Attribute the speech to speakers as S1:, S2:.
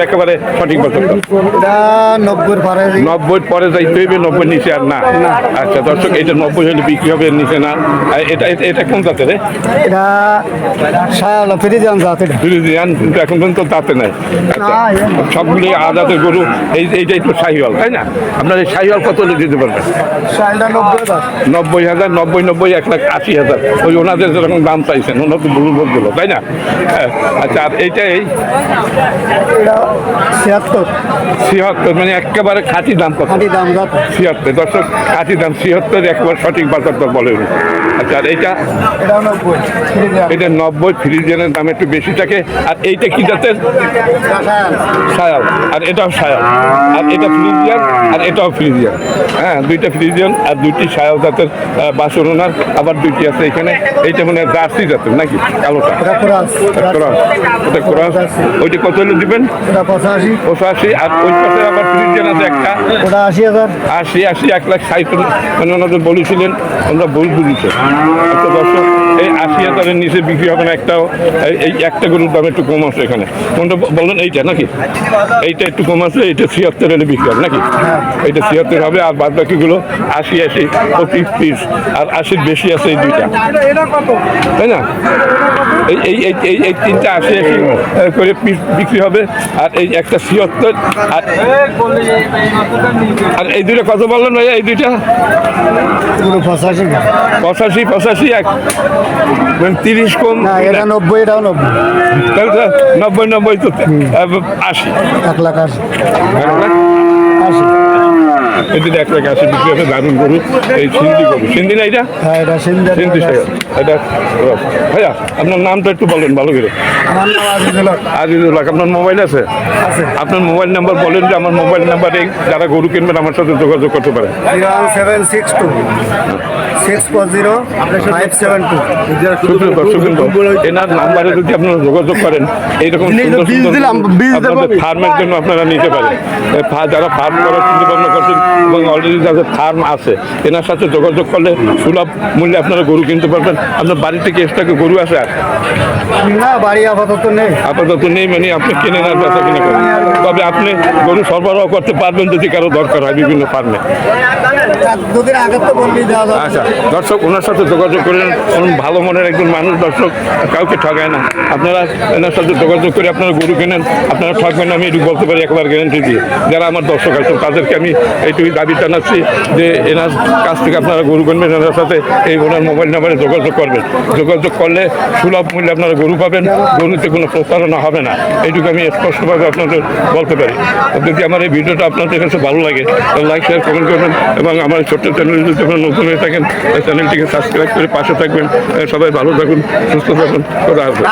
S1: একেবারে সঠিক বছর 90 পরে যাইতে হইবে, 90 নিচে আর না। আচ্ছা দর্শক, এটা 90 হলে বিক্রি হবে, নিচে না। এটা এটা কোন জাতের?
S2: এটা ফ্রিজিয়ান জাত।
S1: ফ্রিজিয়ান, কিন্তু এখন পর্যন্ত দাঁতে নাই। আচ্ছা, সবগুলি আদাতের গরু। এইটাই তো শাহিওয়াল, তাই না? আপনার এই শাহিওয়াল কত হলে দিতে পারবেন? 90,000, 90, 1,80,000। ওই ওনাদের যেরকম দাম চাইছেন, ওনার তো ভুল বলছিল, তাই না? আচ্ছা, আর এইটাই 76, মানে একেবারে খাঁটি দাম। কত? 76 দর্শক, খাঁটি দাম 76, একেবারে সঠিক বাজার দর বলেন। আচ্ছা, আর এইটা 90, ফ্রিজিয়ানের দাম একটু বেশি থাকে। আর এইটা কি জাতের? শায়াল। আর এটাও শায়াল। আর এটা ফ্রিজিয়ান, আর এটাও ফ্রিজিয়ান। হ্যাঁ, দুইটা ফ্রিজিয়ান আর দুইটি শায়াল জাতের বাছুর ওনার। আবার দুইটি আছে এখানে। এইটা মনে হয় জার্সি জাতের নাকি? কালোটা ওটা ক্রস। ওইটা কত হলে দিবেন? 85। আর ওই পাশে আবার ফ্রিজিয়ান আছে একটা, 80, 1,60,000। মানে ওনাদের বলেছিলেন, আমরা ভুল বুঝেছি। আচ্ছা দর্শক, এই 80,000-এর নিচে বিক্রি হবে না একটাও। এই একটা গরুর দাম একটু কম আছে এখানে। কোনটা বললেন? এইটা নাকি? এইটা একটু কম আছে। এইটা 76 হলে বিক্রি হবে নাকি? এইটা 76 হবে। আর বাদ বাকিগুলো 80, 25, আর 80 বেশি আছে এই দুইটা, তাই না? এই তিনটা 80 করে পিস বিক্রি হবে। আর এই একটা 76। আর এই দুইটা কত বললেন ভাইয়া? এই দুইটা 85, 1 30 কম।
S2: 90, এটাও 90।
S1: তাহলে 90 তো 80,
S2: 1,80,000।
S1: এই দুটো 1,80,000 বিক্রি হবে। দারুণ গরু। এই সিন্ধি গরু, সিন্ধি না এটা?
S2: হ্যাঁ, এটা
S1: সিন্ধি শাহিওয়াল। এটা ভাইয়া, আপনার নামটা একটু বলেন ভালো করে।
S2: আমার নাম
S1: আজিজুল হক। আপনার মোবাইল আছে? আপনার মোবাইল নাম্বার বলেন, যে আমার মোবাইল নাম্বারে যারা গরু কিনবেন আমার সাথে যোগাযোগ করতে পারেন।
S2: 01762 640 572।
S1: এনার নাম্বারে যদি আপনারা যোগাযোগ করেন, এইরকম ফার্মের জন্য আপনারা নিতে পারেন। যারা ফার্ম করার চিন্তা ভাবনা করছেন এবং অলরেডি যাদের ফার্ম আছে, এনার সাথে যোগাযোগ করলে সুলভ মূল্যে আপনারা গরু কিনতে পারবেন। আপনার বাড়ি থেকে এক্সট্রা গরু আছে? আর
S2: না, বাড়ি আপাতত নেই।
S1: মানে আপনি কেনেন আর বেচা কিনে করেন। তবে আপনি গরু সরবরাহ করতে পারবেন যদি কারো দরকার হয় বিভিন্ন ফার্মে। আচ্ছা দর্শক, ওনার সাথে যোগাযোগ করেন। ভালো মনের একজন মানুষ দর্শক, কাউকে ঠকায় না। আপনারা এনার সাথে যোগাযোগ করে আপনারা গরু কেনেন, আপনারা ঠকবেন না, আমি এটুকু বলতে পারি একবার গ্যারান্টি দিয়ে। যারা আমার দর্শক আছেন তাদেরকে আমি এইটুকুই দাবি জানাচ্ছি যে এনার কাছ থেকে আপনারা গরু কিনবেন, এনার সাথে এই ওনার মোবাইল নাম্বারে যোগাযোগ করবেন। যোগাযোগ করলে সুলভ মূল্যে আপনারা গরু পাবেন, গরুতে কোনো প্রতারণা হবে না। এইটুকু আমি স্পষ্টভাবে আপনাদের বলতে পারি। যদি আমার এই ভিডিওটা আপনাদের কাছে ভালো লাগে, লাইক, শেয়ার, কমেন্ট করবেন এবং আমার ছোট্ট চ্যানেল যদি আপনারা নতুন হয়ে থাকেন, চ্যানেলটিকে সাবস্ক্রাইব করে পাশে থাকবেন। সবাই ভালো থাকুন, সুস্থ থাকুন। খোদা হাফেজ।